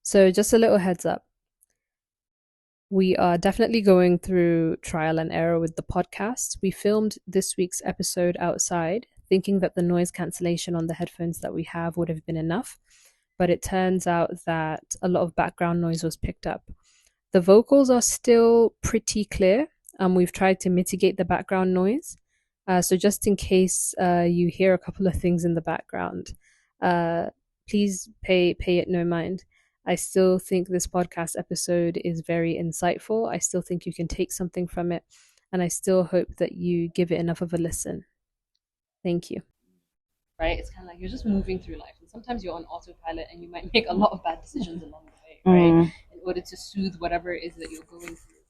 So, just a little heads up. We are definitely going through trial and error with the podcast. We filmed this week's episode outside, thinking that the noise cancellation on the headphones that we have would have been enough, but it turns out that a lot of background noise was picked up. The vocals are still pretty clear, and we've tried to mitigate the background noise. So, just in case you hear a couple of things in the background, uh, please pay it no mind. I still think this podcast episode is very insightful. I still think you can take something from it, and I still hope that you give it enough of a listen. Thank you. Right? It's kind of like you're just moving through life, and sometimes you're on autopilot, and you might make a lot of bad decisions along the way, right? In order to soothe whatever it is that you're going through.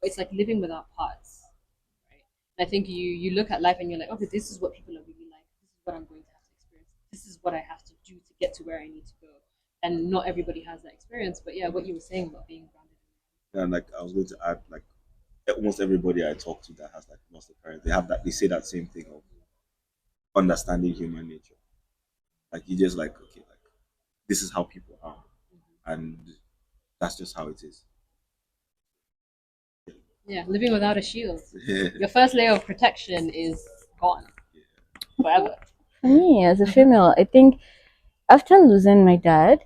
It's like living without parts, right? And I think you look at life and you're like, okay, this is what people are really like. This is what I'm going to have to experience. This is what I have to do to get to where I need to go. And not everybody has that experience. But yeah, what you were saying about being grounded. And like I was going to add, like almost everybody I talk to that has like lost a parent, they say that same thing of understanding human nature. Like you just like okay, like this is how people are, and that's just how it is. Yeah, living without a shield. Yeah. Your first layer of protection is gone forever. For me, as a female, I think after losing my dad,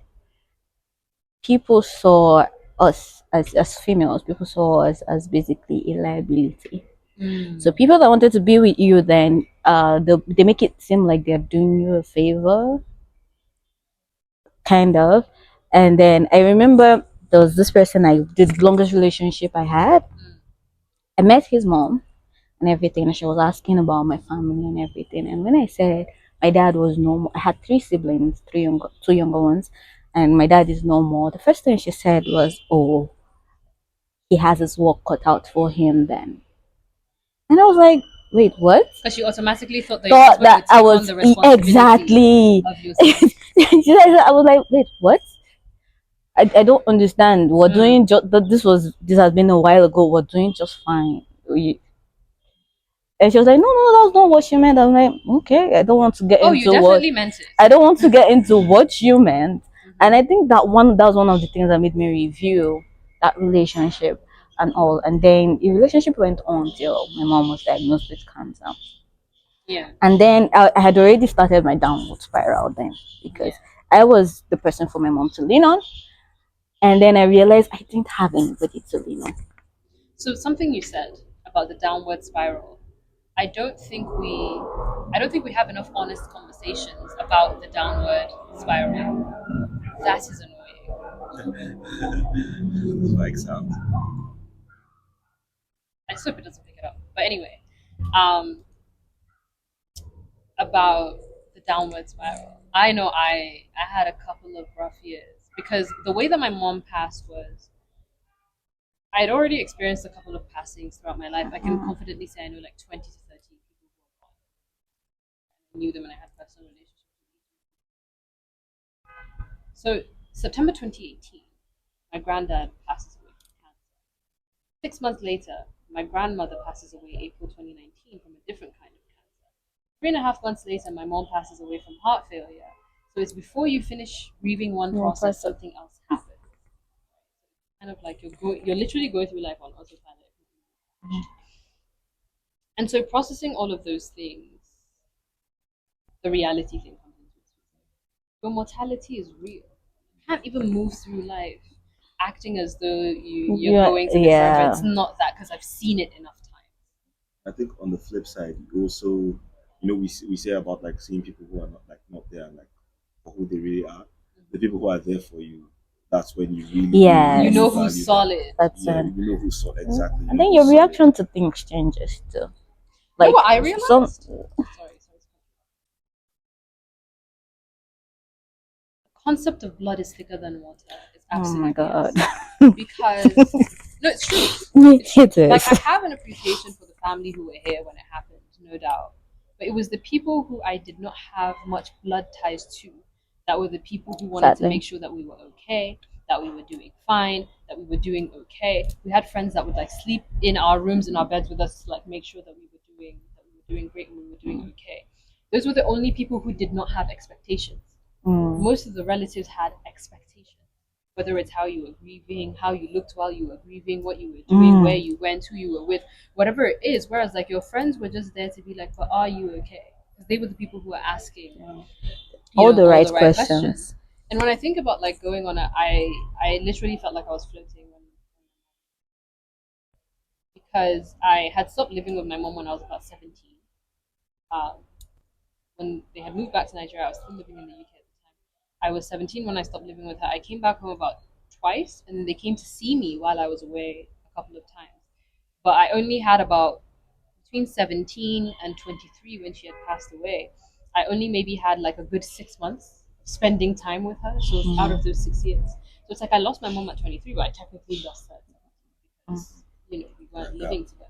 people saw us as females, people saw us as basically a liability. So people that wanted to be with you then, they make it seem like they're doing you a favor, kind of. And then I remember there was this person the longest relationship I had. I met his mom and everything, and she was asking about my family and everything. And when I said my dad was no more, I had three siblings, two younger ones, and my dad is no more. The first thing she said was, "Oh, he has his work cut out for him then." And I was like, "Wait, what?" Because you automatically thought that your Thought husband that would I take on was the responsibility exactly. of your son. I was like, "Wait, what?" I don't understand. We're doing just this has been a while ago. We're doing just fine. And she was like, no, that's not what she meant. I'm like, okay, I don't want to get Oh, you into what definitely meant it. I don't want to get into what you meant. And I think that's one of the things that made me review that relationship and all. And then the relationship went on till my mom was diagnosed with cancer. Yeah. And then I had already started my downward spiral then because I was the person for my mom to lean on. And then I realized I didn't have anybody to lean on. So something you said about the downward spiral, I don't think we have enough honest conversations about the downward spiral. That is annoying. Like sound. I just hope it doesn't pick it up. But anyway, um, about the downward spiral. I know I had a couple of rough years because the way that my mom passed was I had already experienced a couple of passings throughout my life. I can confidently say I know like 20 to 30 people who are gone. I knew them and I had personal relationships. So September 2018, my granddad passes away from cancer. 6 months later, my grandmother passes away April 2019 from a different kind of cancer. 3.5 months later, my mom passes away from heart failure. So it's before you finish grieving one process, something else happens. Kind of like you're literally going through life on autopilot. And so processing all of those things, the reality thing comes into it. Your mortality is real. You can't even move through life acting as though you're going to live forever. It's not that because I've seen it enough times. I think on the flip side, you also, we say about like seeing people who are not there, like for who they really are. The people who are there for you, that's when you really, Yes. You know value who's them. solid. That's Yeah, you know who's solid. Exactly. I think your reaction to things changes too. You know what I realized? Sorry. The concept of blood is thicker than water is absolutely Oh my god. yes. Because no, it's true. It is. Like I have an appreciation for the family who were here when it happened, no doubt. But it was the people who I did not have much blood ties to that were the people who wanted to make sure that we were okay, that we were doing fine, that we were doing okay. We had friends that would like sleep in our rooms, in our beds with us to like make sure that we were doing great and we were doing okay. Those were the only people who did not have expectations. Most of the relatives had expectations. whether it's how you were grieving, how you looked while you were grieving, what you were doing, where you went, who you were with, whatever it is. Whereas like your friends were just there to be like, but are you okay? Because they were the people who were asking, All the all right the right questions. questions. And when I think about like going on I literally felt like I was floating because I had stopped living with my mom when I was about 17. Um, when they had moved back to Nigeria, I was still living in the UK at the time. I was 17 when I stopped living with her. I came back home about twice, and then they came to see me while I was away a couple of times. But I only had about between 17 and 23 when she had passed away. I only maybe had like a good 6 months spending time with her. So it's out of those 6 years. So it's like I lost my mom at 23, but I technically lost her at 17 because, we weren't living together.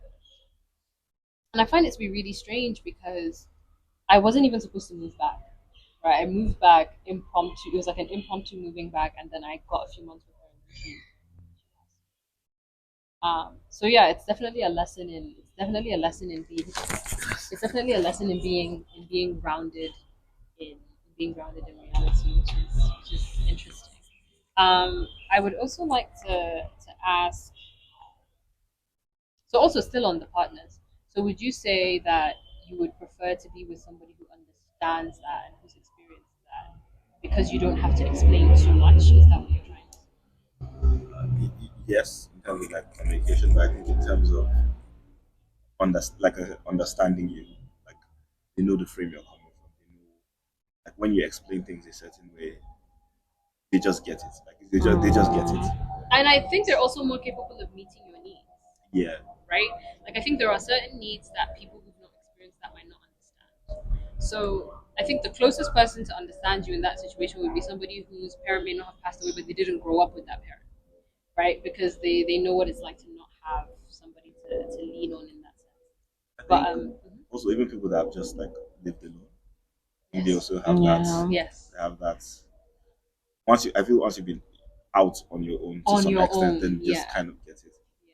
And I find it to be really strange because I wasn't even supposed to move back. Right, I moved back impromptu. It was like an impromptu moving back, and then I got a few months with her. And then so yeah, it's definitely a lesson in being. It's definitely a lesson in being grounded in being grounded in reality, which is interesting. I would also like to ask. So also still on the partners. So would you say that you would prefer to be with somebody who understands that and who's experienced that because you don't have to explain too much? Is that what you're trying to say? Yes, in terms of like communication, but I think in terms of understanding you, like they know the frame you're coming from. They know like when you explain things a certain way, they just get it. Like they just get it. And I think they're also more capable of meeting your needs, Yeah, right? Like I think there are certain needs that people who've not experienced that might not understand. So I think the closest person to understand you in that situation would be somebody whose parent may not have passed away, but they didn't grow up with that parent, right? Because they know what it's like to not have somebody to lean on in that sense. I But think also even people that have just like lived alone, I think they yes, also have that. Yeah. yes, They have that. I feel once you've been out on your own to on some your extent, own, then just yeah, kind of get it. yeah,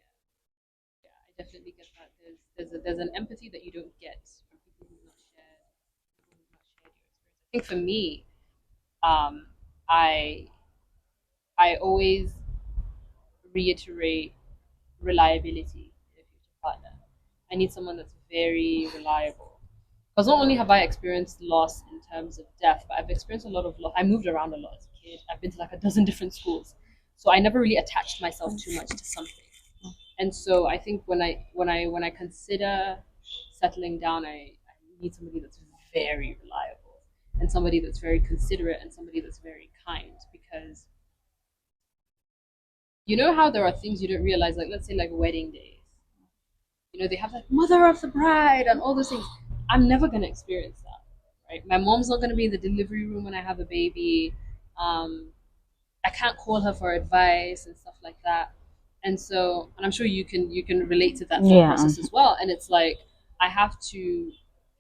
yeah. I definitely get that. There's an empathy that you don't get from people who've not shared your experience. I think for me, um, I I always reiterate reliability in a future partner. I need someone that's very reliable. Because not only have I experienced loss in terms of death, but I've experienced a lot of loss. I moved around a lot as a kid. I've been to like a dozen different schools, so I never really attached myself too much to something. And so I think when I consider settling down, I need somebody that's very reliable and somebody that's very considerate and somebody that's very kind because you know how there are things you don't realize, like let's say like wedding days. They have like mother of the bride and all those things. I'm never gonna experience that, right? My mom's not gonna be in the delivery room when I have a baby. Um, I can't call her for advice and stuff like that. And so, and I'm sure you can relate to that thought Yeah. process as well. And it's like I have to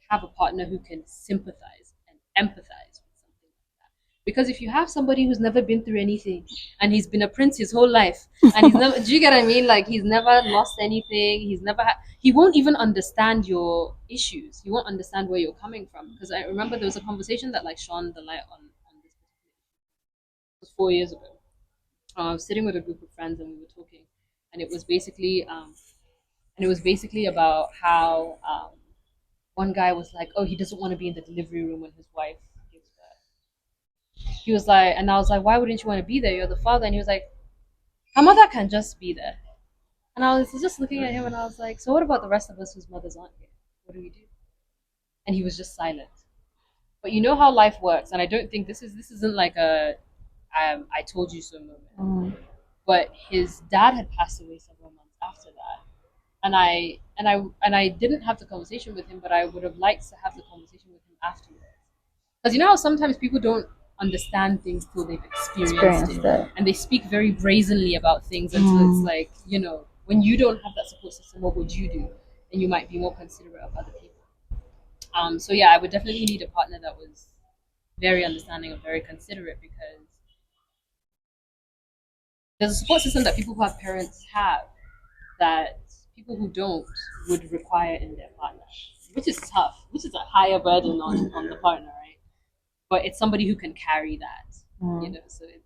have a partner who can sympathize and empathize with something like that. Because if you have somebody who's never been through anything and he's been a prince his whole life and he's never, do you get what I mean? Like he's never lost anything. He won't even understand your issues. He won't understand where you're coming from. Because I remember there was a conversation that like shone the light on this. It was 4 years ago. I was sitting with a group of friends and we were talking, and it was basically about how one guy was like, oh, he doesn't want to be in the delivery room when his wife gives birth. He was like, and I was like, why wouldn't you want to be there? You're the father. And he was like, her mother can just be there. And I was just looking at him and I was like, so what about the rest of us whose mothers aren't here? What do we do? And he was just silent. But you know how life works, and I don't think this isn't like a I told you so moment. But his dad had passed away several months after that, and I didn't have the conversation with him, but I would have liked to have the conversation with him afterwards. Because you know how sometimes people don't understand things till they've experienced Experienced it, that. and they speak very brazenly about things until it's like when you don't have that support system, what would you do? And you might be more considerate of other people. So yeah, I would definitely need a partner that was very understanding and very considerate because there's a support system that people who have parents have that people who don't would require in their partner, which is tough, which is a higher burden on the partner, right? But it's somebody who can carry that, So it's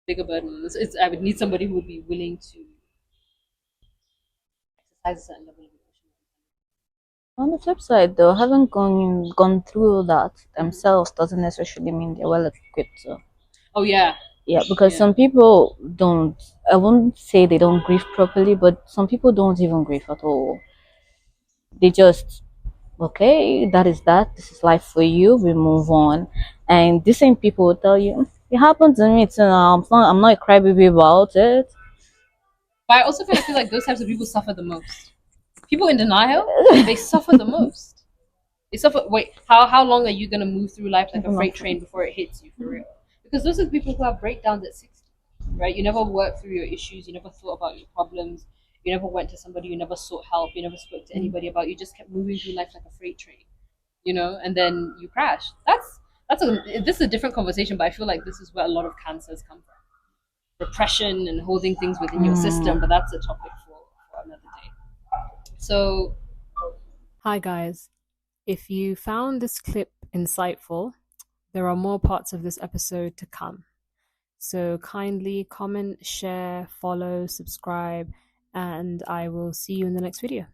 bigger burden. I would need somebody who would be willing to exercise a certain level of emotion. On the flip side, though, having gone through that themselves doesn't necessarily mean they're well equipped to. Oh yeah, Yeah, because yeah. some people don't. I won't say they don't grieve properly, but some people don't even grieve at all. They just okay, that is that. This is life for you. We move on, and the same people will tell you it happened to me too. Now I'm not a crybaby about it. But I also kind of feel like those types of people suffer the most. People in denial, they suffer the most. They suffer. Wait, how long are you gonna move through life like a freight train before it hits you for real? Because those are the people who have breakdowns at 60, right? You never worked through your issues. You never thought about your problems. You never went to somebody. You never sought help. You never spoke to anybody about. You just kept moving through life like a freight train, and then you crash. This is a different conversation, but I feel like this is where a lot of cancers come from: repression and holding things within your system. But that's a topic for another day. So, hi guys. If you found this clip insightful, there are more parts of this episode to come. So kindly comment, share, follow, subscribe, and I will see you in the next video.